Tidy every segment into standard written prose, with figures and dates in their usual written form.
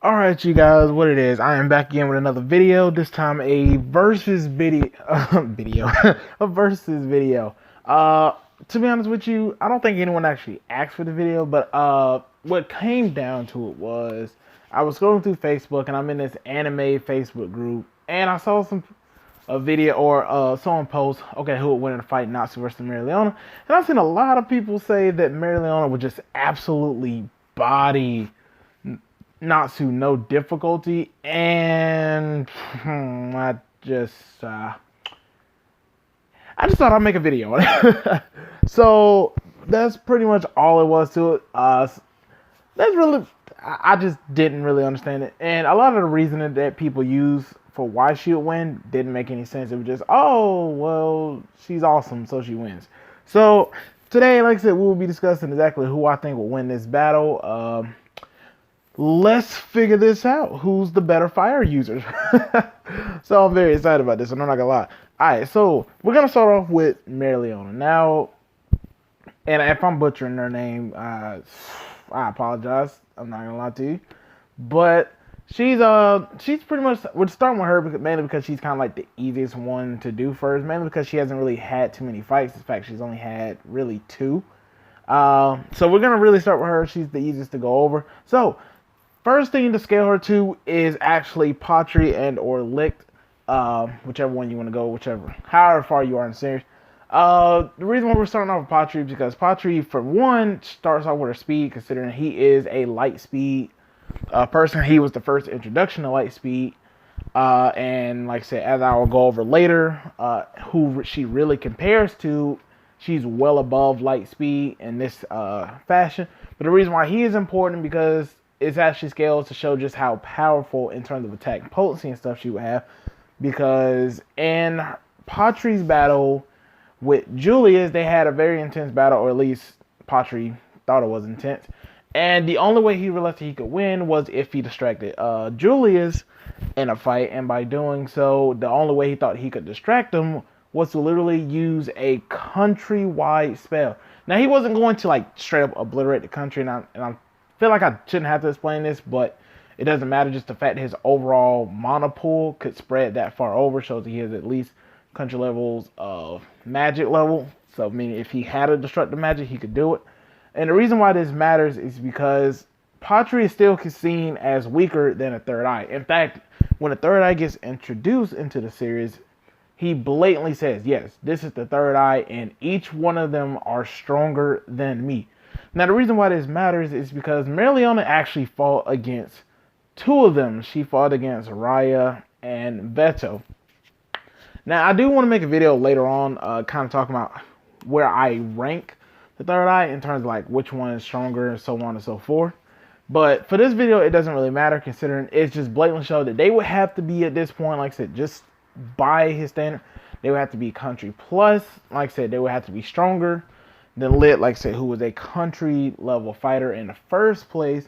Alright, you guys, what it is, I am back again with another video, this time a versus video, a versus video. To be honest with you, I don't think anyone actually asked for the video, but what came down to it was, I was scrolling through Facebook, and I'm in this anime Facebook group, and I saw a video, or someone post, okay, who would win in a fight, Natsu versus Mereleona, and I've seen a lot of people say that Mereleona would just absolutely body Natsu no difficulty, and I just thought I'd make a video on it. So that's pretty much all it was to it. That's really, I just didn't really understand it, and a lot of the reasoning that people use for why she would win didn't make any sense. It was just, oh well, she's awesome, so she wins. So today, like I said, we will be discussing exactly who I think will win this battle. Let's figure this out. Who's the better fire user? So I'm very excited about this, and I'm not gonna lie. Alright, so we're gonna start off with Mereleona. Now, and if I'm butchering her name, I apologize. I'm not gonna lie to you. But she's pretty much, we're starting with her mainly because she's kind of like the easiest one to do first, mainly because she hasn't really had too many fights. In fact, she's only had really 2. So we're gonna really start with her. She's the easiest to go over. So first thing to scale her to is actually Pottery and or Licked, whichever one you want to go, however far you are in the series. The reason why we're starting off with Pottery is because Pottery, for one, starts off with her speed, considering he is a light speed person. He was the first introduction to light speed, and like I said, as I will go over later, who she really compares to, she's well above light speed in this fashion. But the reason why he is important because it's actually scales to show just how powerful in terms of attack potency and stuff she would have. Because in Pottery's battle with Julius, they had a very intense battle, or at least Pottery thought it was intense. And the only way he realized he could win was if he distracted Julius in a fight. And by doing so, the only way he thought he could distract him was to literally use a countrywide spell. Now, he wasn't going to like straight up obliterate the country, and I feel like I shouldn't have to explain this, but it doesn't matter. Just the fact that his overall mana pool could spread that far over shows that he has at least country levels of magic level. So, meaning if he had a destructive magic, he could do it. And the reason why this matters is because Pottery is still seen as weaker than a third eye. In fact, when a third eye gets introduced into the series, he blatantly says, yes, this is the third eye, and each one of them are stronger than me. Now, the reason why this matters is because Mereleona actually fought against 2 of them. She fought against Raya and Veto. Now, I do want to make a video later on kind of talking about where I rank the third eye in terms of like which one is stronger and so on and so forth. But for this video, it doesn't really matter, considering it's just blatantly showed that they would have to be, at this point, like I said, just by his standard, they would have to be country plus. Like I said, they would have to be stronger than Lit, like I said, who was a country level fighter in the first place.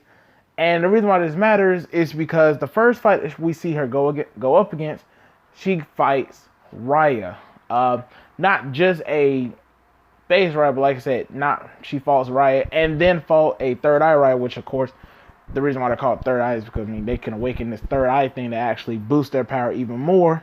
And the reason why this matters is because the first fight we see her go up against, she fights Raya. Not just a base Raya, but like I said, she fought Raya and then fought a third eye Raya, which of course, the reason why they call it third eye is because, I mean, they can awaken this third eye thing to actually boost their power even more.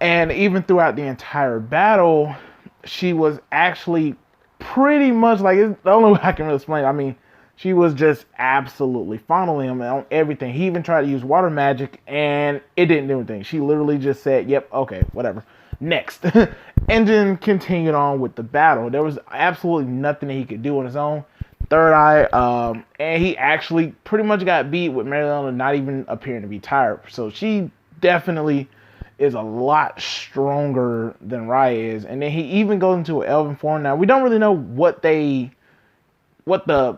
And even throughout the entire battle, she was actually pretty much like, it's the only way I can really explain it. I mean, she was just absolutely funneling him on everything. He even tried to use water magic, and it didn't do anything. She literally just said, yep, okay, whatever, next. And then continued on with the battle. There was absolutely nothing that he could do on his own. Third eye, and he actually pretty much got beat with Mereleona not even appearing to be tired. So she definitely is a lot stronger than Raya is. And then he even goes into an elven form. Now, we don't really know what the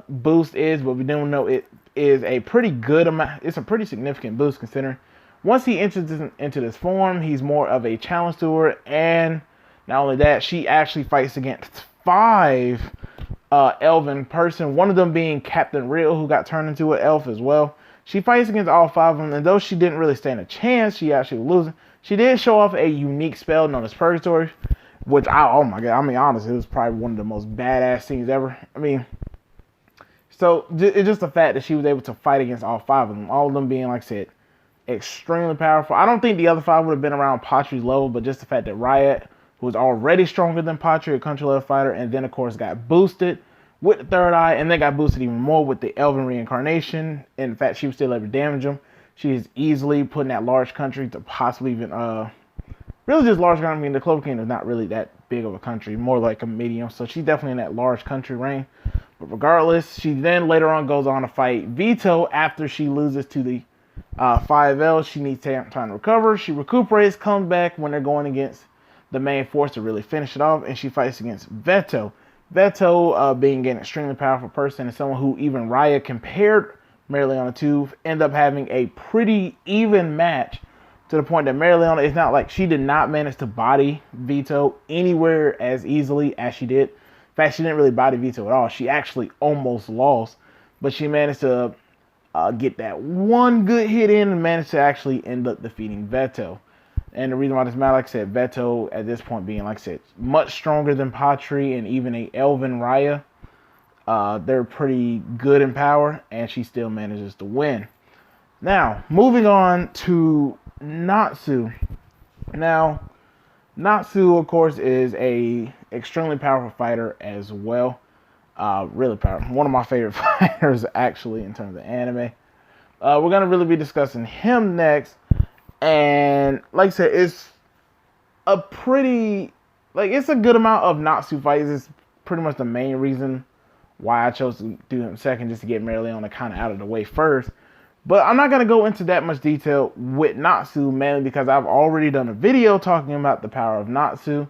boost is, but we do know it is a pretty good amount. It's a pretty significant boost, considering once he enters into this form, he's more of a challenge to her. And not only that, she actually fights against 5 elven person, one of them being Captain Real, who got turned into an elf as well. She fights against all 5 of them, and though she didn't really stand a chance, she actually was losing. She did show off a unique spell known as Purgatory, which, oh my god, I mean, honestly, it was probably one of the most badass scenes ever. I mean, So it's just the fact that she was able to fight against all 5 of them. All of them being, like I said, extremely powerful. I don't think the other 5 would have been around Patri's level, but just the fact that Riot, who was already stronger than Patri, a country level fighter, and then of course got boosted with the 3rd eye, and then got boosted even more with the Elven reincarnation. In fact, she was still able to damage him. She is easily putting that large country to possibly even really just large country. I mean, the Clover Kingdom is not really that big of a country, more like a medium. So she's definitely in that large country range. But regardless, she then later on goes on to fight Vito after she loses to the 5L. She needs time to recover. She recuperates, comes back when they're going against the main force to really finish it off, and she fights against Veto. Veto, being an extremely powerful person and someone who even Raya compared Mereleona to, end up having a pretty even match, to the point that Mereleona is not like, she did not manage to body Vito anywhere as easily as she did. In fact, she didn't really body Vito at all. She actually almost lost, but she managed to get that one good hit in and managed to actually end up defeating Veto. And the reason why this matters, like I said, Veto at this point being, like I said, much stronger than Patri and even a Elven Raya. They're pretty good in power, and she still manages to win. Now, moving on to Natsu. Now, Natsu, of course, is a extremely powerful fighter as well. Really powerful. One of my favorite fighters, actually, in terms of anime. We're going to really be discussing him next. And, like I said, it's a pretty, like, it's a good amount of Natsu fights. It's pretty much the main reason why I chose to do him second, just to get Mereleona kind of out of the way first. But I'm not going to go into that much detail with Natsu, mainly because I've already done a video talking about the power of Natsu,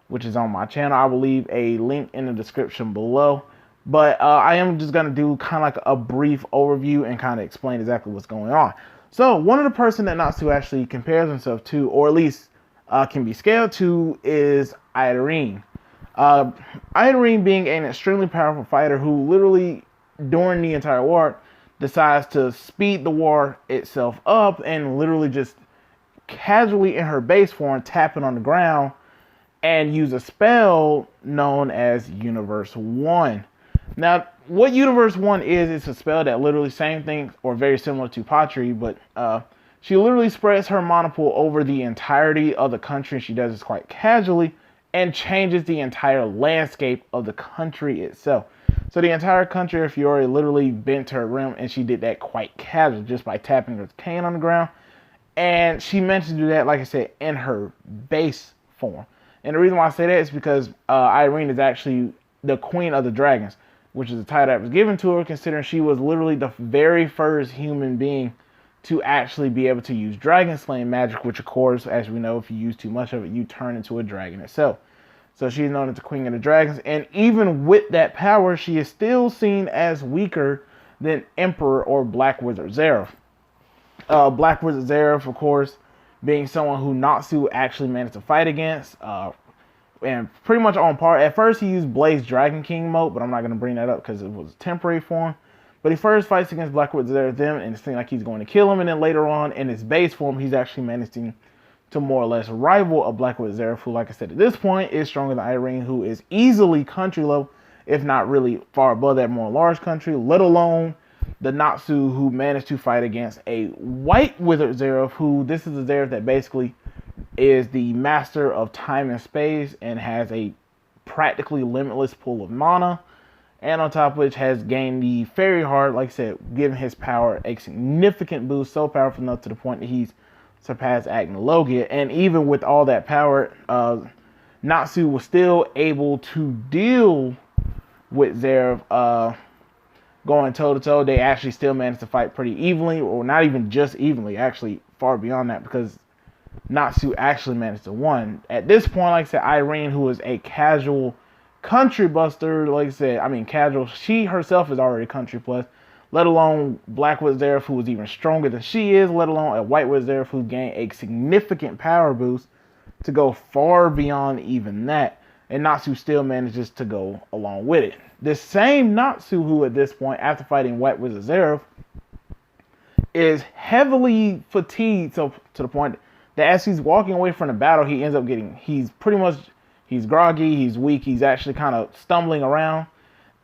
which is on my channel. I will leave a link in the description below. But I am just going to do kind of like a brief overview and kind of explain exactly what's going on. So, one of the person that Natsu actually compares himself to, or at least can be scaled to, is Irene. Irene being an extremely powerful fighter who literally, during the entire war, decides to speed the war itself up and literally just casually in her base form, tapping on the ground, and use a spell known as Universe 1. Now, what Universe 1 is, it's a spell that literally same thing or very similar to Patri, but she literally spreads her mana pool over the entirety of the country. She does this quite casually and changes the entire landscape of the country itself. So the entire country of Fiore literally bent her rim, and she did that quite casually just by tapping her cane on the ground. And she meant to do that, like I said, in her base form. And the reason why I say that is because Irene is actually the Queen of the Dragons, which is a title that was given to her, considering she was literally the very first human being to actually be able to use dragon slaying magic, which of course, as we know, if you use too much of it, you turn into a dragon itself. So she's known as the Queen of the Dragons, and even with that power, she is still seen as weaker than Emperor or Black Wizard Zeref. Black Wizard Zeref, of course, being someone who Natsu actually managed to fight against, and pretty much on par. At first, he used Blaze Dragon King mode, but I'm not going to bring that up because it was temporary form. But he first fights against Black Wizard Zeref, and it seems like he's going to kill him, and then later on, in his base form, he's actually managing to more or less rival a Black Wizard Zeref, who, like I said, at this point is stronger than Irene, who is easily country level, if not really far above that more large country, let alone the Natsu who managed to fight against a White Wizard Zeref, who this is a Zeref that basically is the master of time and space and has a practically limitless pool of mana, and on top of which has gained the Fairy Heart, like I said, giving his power a significant boost, so powerful enough to the point that he's surpassed Agnologia. And even with all that power, Natsu was still able to deal with Zeref going toe-to-toe. They actually still managed to fight pretty evenly, or not even just evenly, actually far beyond that, because Natsu actually managed to win. At this point, like I said, Irene, who is a casual country buster, like I said, I mean casual, she herself is already country plus, let alone Black Wizard Zeref, who is even stronger than she is, let alone a White Wizard Zeref who gained a significant power boost to go far beyond even that. And Natsu still manages to go along with it. The same Natsu who at this point, after fighting White Wizard Zeref, is heavily fatigued to the point that as he's walking away from the battle, he ends up getting, he's groggy, he's weak, he's actually kind of stumbling around.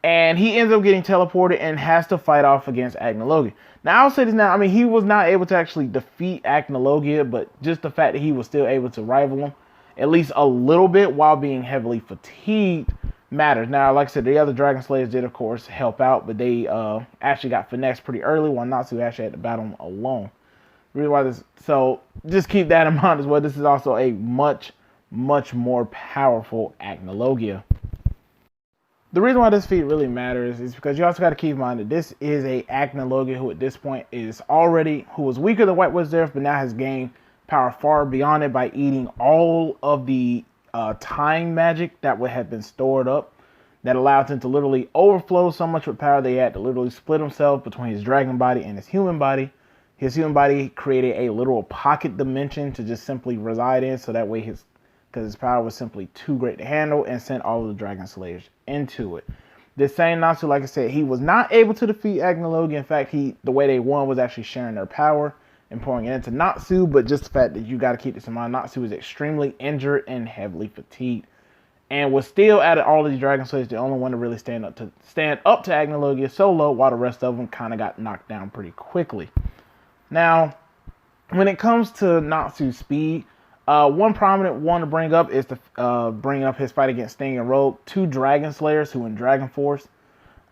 And he ends up getting teleported and has to fight off against Agnologia. Now, I'll say this now. I mean, he was not able to actually defeat Agnologia, but just the fact that he was still able to rival him, at least a little bit, while being heavily fatigued, matters. Now, like I said, the other Dragon Slayers did, of course, help out, but they actually got finessed pretty early, while Natsu actually had to battle him alone. Really why this? So just keep that in mind as well. This is also a much more powerful Agnologia. The reason why this feat really matters is because you also got to keep in mind that this is a Agnologia who at this point is already, who was weaker than White Wizard, but now has gained power far beyond it by eating all of the time magic that would have been stored up, that allowed him to literally overflow so much with power they had to literally split himself between his dragon body and his human body. His human body created a literal pocket dimension to just simply reside in, so that way because his power was simply too great to handle, and sent all of the Dragon Slayers into it. This same Natsu, like I said, he was not able to defeat Agnologia. In fact, the way they won was actually sharing their power and pouring it into Natsu, but just the fact that you got to keep this in mind, Natsu was extremely injured and heavily fatigued, and was still, out of all of these Dragon Slayers, the only one to really stand up to Agnologia solo, while the rest of them kind of got knocked down pretty quickly. Now, when it comes to Natsu's speed, one prominent one to bring up is to bring up his fight against Sting and Rogue, two Dragon Slayers who in Dragon Force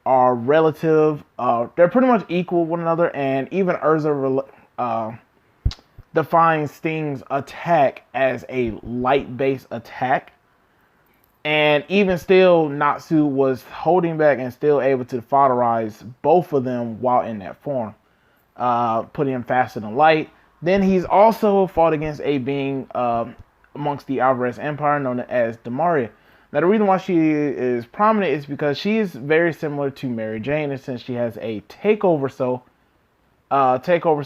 are relative. They're pretty much equal with one another, and even Urza defines Sting's attack as a light-based attack. And even still, Natsu was holding back and still able to foderize both of them while in that form, putting him faster than light. Then he's also fought against a being amongst the Alvarez Empire known as Demaria. Now, the reason why she is prominent is because she is very similar to Mary Jane, in the sense she has a takeover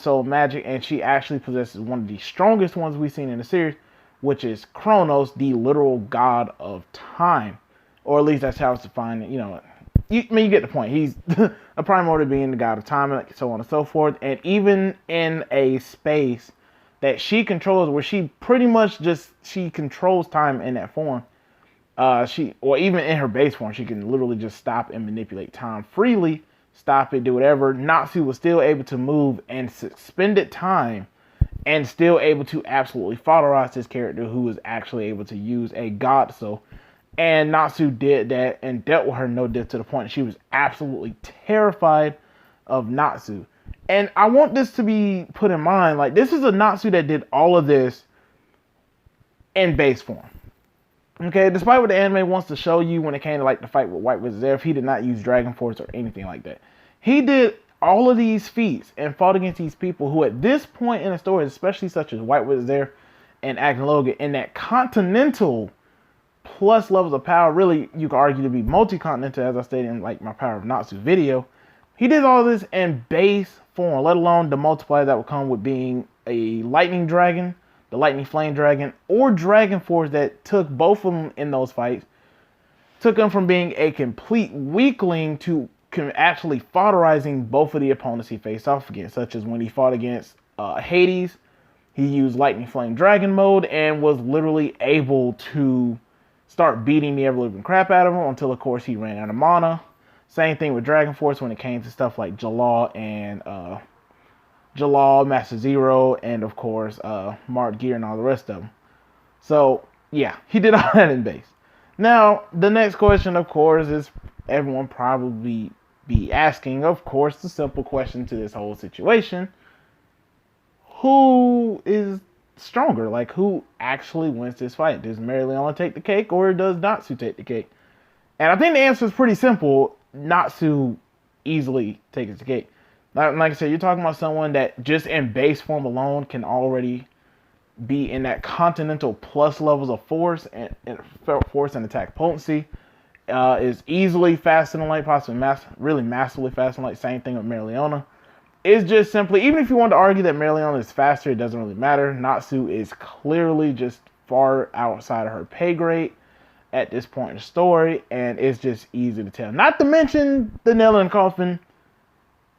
soul magic, and she actually possesses one of the strongest ones we've seen in the series, which is Kronos, the literal god of time. Or at least that's how it's defined. You know, you get the point. He's a primordial being, the god of time, and so on and so forth. And even in a space that she controls, where she pretty much she controls time in that form, or even in her base form, she can literally just stop and manipulate time freely, stop it, do whatever. Natsu was still able to move and suspended time, and still able to absolutely foderize his character, who was actually able to use a god soul. And Natsu did that and dealt with her no death, to the point that she was absolutely terrified of Natsu. And I want this to be put in mind, like, this is a Natsu that did all of this in base form. Okay, despite what the anime wants to show you when it came to like the fight with White Wizard Zeref, he did not use Dragon Force or anything like that. He did all of these feats and fought against these people who at this point in the story, especially such as White Wizard Zeref and Agnologia, in that continental plus levels of power, really you could argue to be multi-continental, as I stated in like my Power of Natsu video. He did all this in base form, let alone the multiplier that would come with being a lightning dragon, the lightning flame dragon, or Dragon Force, that took both of them in those fights, took them from being a complete weakling to actually foderizing both of the opponents he faced off against, such as when he fought against Hades. He used lightning flame dragon mode and was literally able to start beating the ever-living crap out of him until, of course, he ran out of mana. Same thing with Dragon Force when it came to stuff like Jalal and Master Zero, and of course Mark Gear and all the rest of them. So yeah, he did all that in base. Now the next question, of course, is everyone probably be asking, of course, the simple question to this whole situation: who is stronger? Like, who actually wins this fight? Does Mereleona take the cake, or does Natsu take the cake? And I think the answer is pretty simple. Natsu easily takes the cake. Like I said, you're talking about someone that just in base form alone can already be in that continental plus levels of force and attack potency. Is easily faster than light, possibly really massively faster than light. Same thing with Mereleona. It's just simply, even if you want to argue that Mereleona is faster, it doesn't really matter. Natsu is clearly just far outside of her pay grade at this point in the story, and it's just easy to tell. Not to mention the nail in the coffin,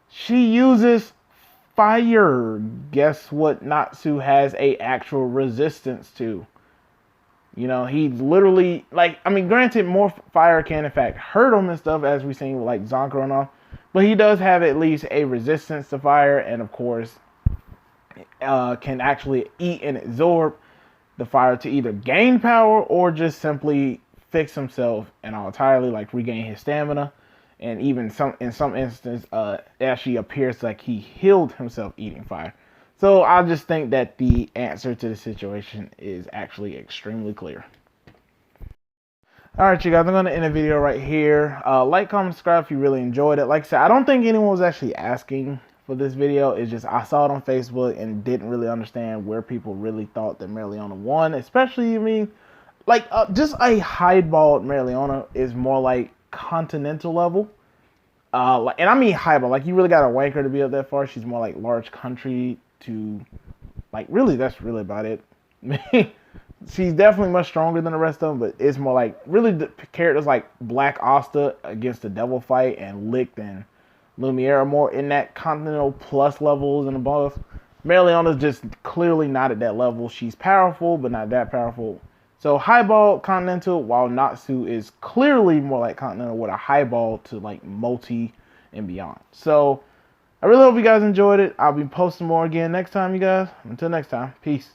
she uses fire. Guess what Natsu has a actual resistance to? You know, he literally, like, I mean, granted, more fire can in fact hurt him and stuff, as we've seen with like Zonko and all, but he does have at least a resistance to fire, and of course, can actually eat and absorb the fire to either gain power or just simply fix himself and entirely, like regain his stamina. And even in some instances, it actually appears like he healed himself eating fire. So I just think that the answer to the situation is actually extremely clear. Alright, you guys, I'm going to end the video right here. Like, comment, subscribe if you really enjoyed it. Like I said, I don't think anyone was actually asking for this video. It's just I saw it on Facebook and didn't really understand where people really thought that Mereleona won. Especially, I mean, like, just a highballed Mereleona is more like continental level. And I mean highball. Like, you really got to wank her to be up that far. She's more like large country to, like, really, that's really about it. She's definitely much stronger than the rest of them, but it's more like really the characters like Black Asta against the Devil Fight and Licht and Lumiere are more in that continental plus levels and above. Mereleona's just clearly not at that level. She's powerful, but not that powerful. So highball continental, while Natsu is clearly more like continental with a highball to like multi and beyond. So I really hope you guys enjoyed it. I'll be posting more again next time, you guys. Until next time, peace.